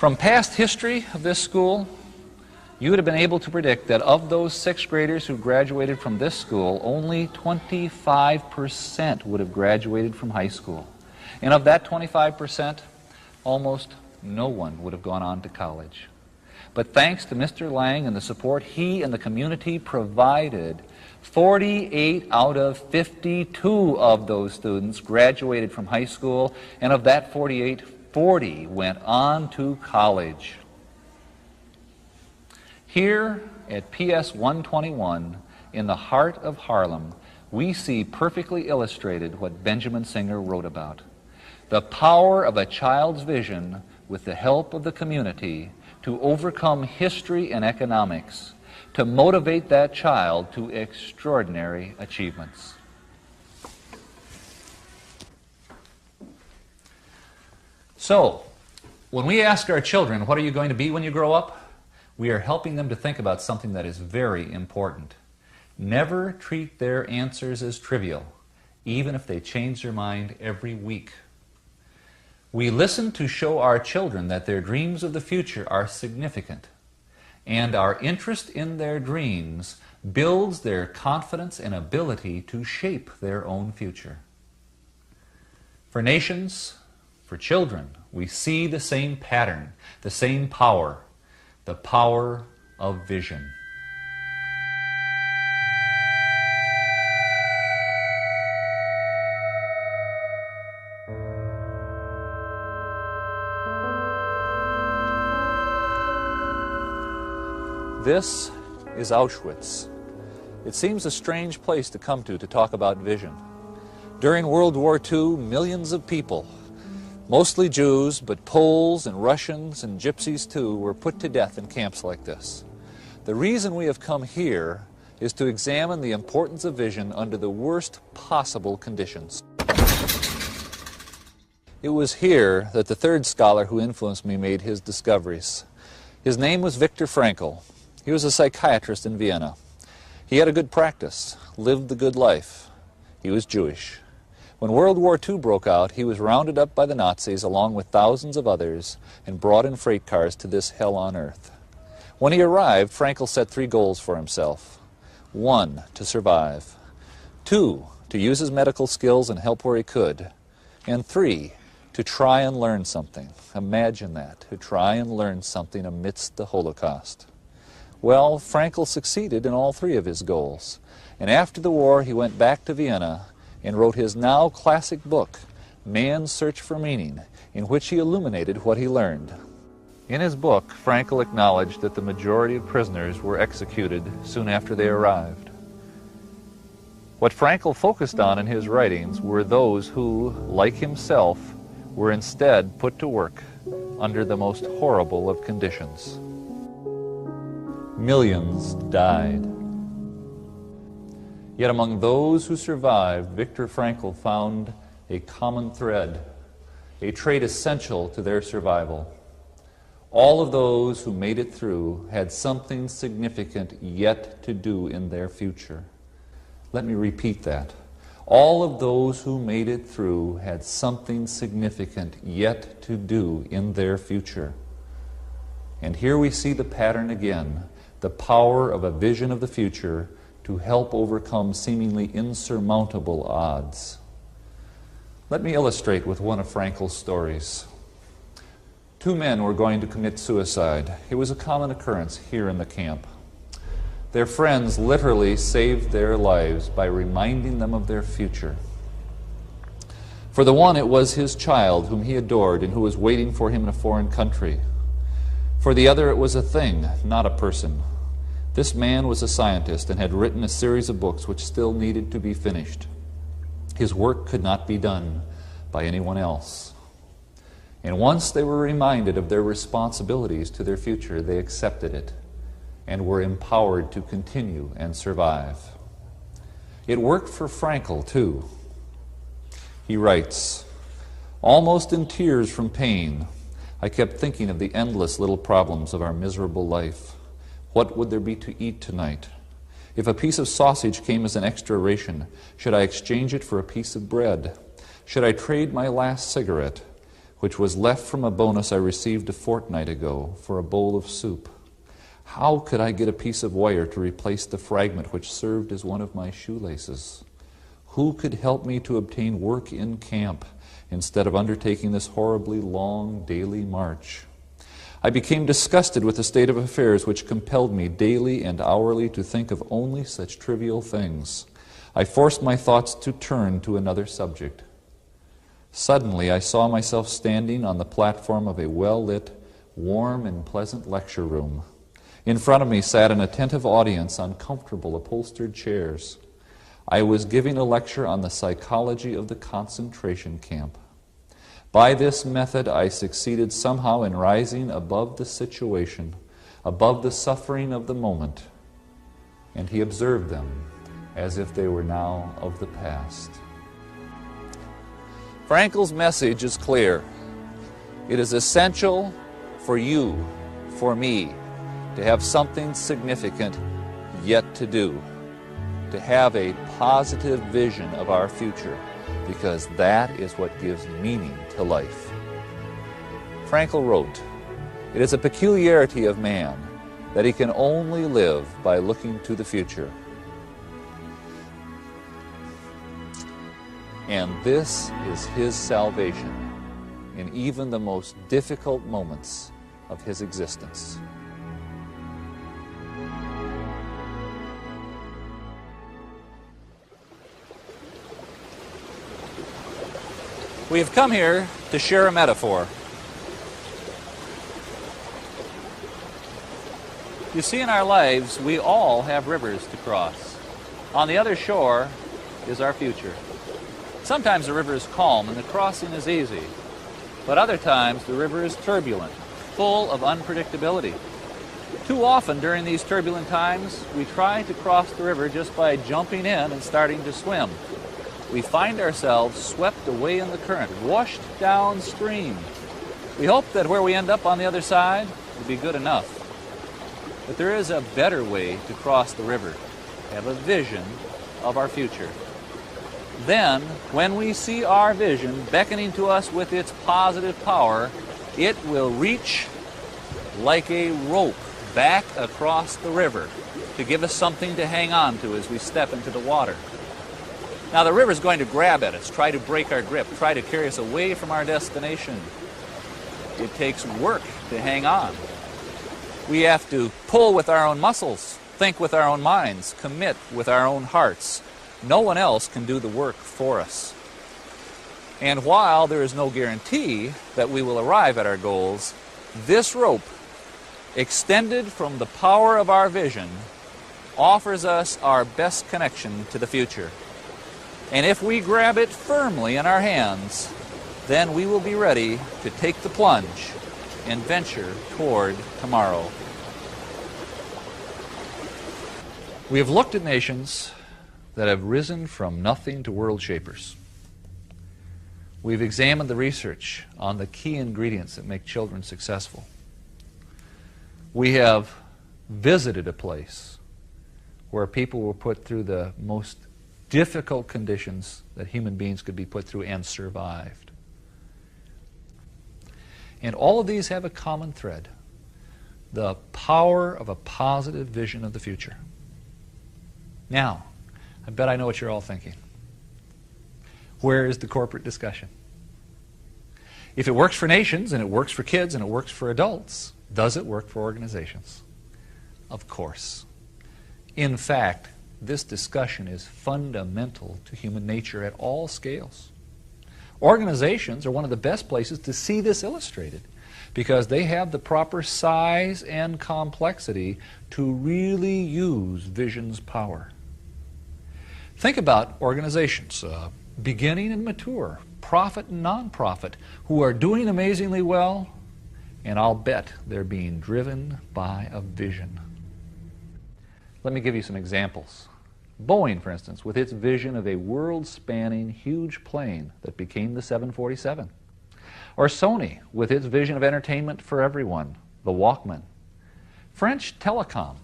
From past history of this school, you would have been able to predict that of those sixth graders who graduated from this school, only 25% would have graduated from high school. And of that 25%, almost no one would have gone on to college. But thanks to Mr. Lang and the support he and the community provided, 48 out of 52 of those students graduated from high school, and of that 48, 40 went on to college. Here at PS 121, in the heart of Harlem, we see perfectly illustrated what Benjamin Singer wrote about: the power of a child's vision with the help of the community to overcome history and economics, to motivate that child to extraordinary achievements. So, when we ask our children, what are you going to be when you grow up? We are helping them to think about something that is very important. Never treat their answers as trivial, even if they change their mind every week. We listen to show our children that their dreams of the future are significant, and our interest in their dreams builds their confidence and ability to shape their own future. For nations, for children, we see the same pattern, the same power, the power of vision. This is Auschwitz. It seems a strange place to come to talk about vision. During World War II, millions of people, mostly Jews, but Poles and Russians and Gypsies too, were put to death in camps like this. The reason we have come here is to examine the importance of vision under the worst possible conditions. It was here that the third scholar who influenced me made his discoveries. His name was Viktor Frankl. He was a psychiatrist in Vienna. He had a good practice, lived the good life. He was Jewish. When World War II broke out, he was rounded up by the Nazis along with thousands of others and brought in freight cars to this hell on earth. When he arrived, Frankl set 3 goals for himself. 1, to survive. 2, to use his medical skills and help where he could. And 3, to try and learn something. Imagine that, to try and learn something amidst the Holocaust. Well, Frankl succeeded in all 3 of his goals. And after the war, he went back to Vienna and wrote his now classic book, Man's Search for Meaning, in which he illuminated what he learned. In his book, Frankl acknowledged that the majority of prisoners were executed soon after they arrived. What Frankl focused on in his writings were those who, like himself, were instead put to work under the most horrible of conditions. Millions died. Yet among those who survived, Viktor Frankl found a common thread, a trait essential to their survival. All of those who made it through had something significant yet to do in their future. Let me repeat that. All of those who made it through had something significant yet to do in their future. And here we see the pattern again, the power of a vision of the future to help overcome seemingly insurmountable odds. Let me illustrate with one of Frankl's stories. 2 men were going to commit suicide. It was a common occurrence here in the camp. Their friends literally saved their lives by reminding them of their future. For the one, it was his child whom he adored and who was waiting for him in a foreign country. For the other, it was a thing, not a person. This man was a scientist and had written a series of books which still needed to be finished. His work could not be done by anyone else. And once they were reminded of their responsibilities to their future, they accepted it and were empowered to continue and survive. It worked for Frankl, too. He writes, "Almost in tears from pain, I kept thinking of the endless little problems of our miserable life. What would there be to eat tonight? If a piece of sausage came as an extra ration, should I exchange it for a piece of bread? Should I trade my last cigarette? which was left from a bonus I received a fortnight ago for a bowl of soup. How could I get a piece of wire to replace the fragment which served as one of my shoelaces? Who could help me to obtain work in camp instead of undertaking this horribly long daily march? I became disgusted with the state of affairs which compelled me daily and hourly to think of only such trivial things. I forced my thoughts to turn to another subject. Suddenly I saw myself standing on the platform of a well-lit, warm and pleasant lecture room. In front of me sat an attentive audience on comfortable upholstered chairs. I was giving a lecture on the psychology of the concentration camp. By this method, I succeeded somehow in rising above the situation, above the suffering of the moment, and he observed them as if they were now of the past. Frankl's message is clear. It is essential for you, for me, to have something significant yet to do, to have a positive vision of our future, because that is what gives meaning to life. Frankl wrote, "It is a peculiarity of man that he can only live by looking to the future." And this is his salvation in even the most difficult moments of his existence. We have come here to share a metaphor. You see, in our lives, we all have rivers to cross. On the other shore is our future. Sometimes the river is calm and the crossing is easy, but other times the river is turbulent, full of unpredictability. Too often during these turbulent times, we try to cross the river just by jumping in and starting to swim. We find ourselves swept away in the current, washed downstream. We hope that where we end up on the other side will be good enough. But there is a better way to cross the river, have a vision of our future. Then, when we see our vision beckoning to us with its positive power, it will reach like a rope back across the river to give us something to hang on to as we step into the water. Now the river is going to grab at us, try to break our grip, try to carry us away from our destination. It takes work to hang on. We have to pull with our own muscles, think with our own minds, commit with our own hearts. No one else can do the work for us. And while there is no guarantee that we will arrive at our goals, this rope, extended from the power of our vision, offers us our best connection to the future. And if we grab it firmly in our hands, then we will be ready to take the plunge and venture toward tomorrow. We have looked at nations that have risen from nothing to world shapers. We've examined the research on the key ingredients that make children successful. We have visited a place where people were put through the most difficult conditions that human beings could be put through and survived. And all of these have a common thread: the power of a positive vision of the future. Now, I bet I know what you're all thinking. Where is the corporate discussion? If it works for nations, and it works for kids, and it works for adults, does it work for organizations? Of course. In fact, this discussion is fundamental to human nature at all scales. Organizations are one of the best places to see this illustrated because they have the proper size and complexity to really use vision's power. Think about organizations, beginning and mature, profit and non-profit, who are doing amazingly well, and I'll bet they're being driven by a vision. Let me give you some examples. Boeing, for instance, with its vision of a world-spanning huge plane that became the 747. Or Sony, with its vision of entertainment for everyone, the Walkman. French Telecom,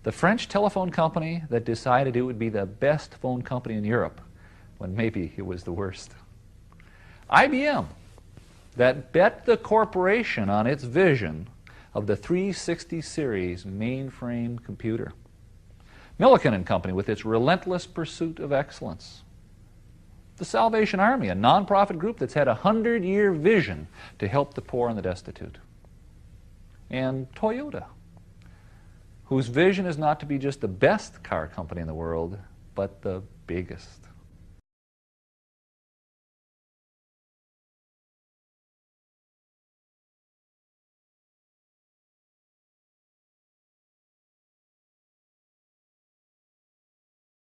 the French telephone company that decided it would be the best phone company in Europe, when maybe it was the worst. IBM, that bet the corporation on its vision of the 360 series mainframe computer. Milliken and Company with its relentless pursuit of excellence. The Salvation Army, a nonprofit group that's had a 100-year vision to help the poor and the destitute. And Toyota, whose vision is not to be just the best car company in the world, but the biggest.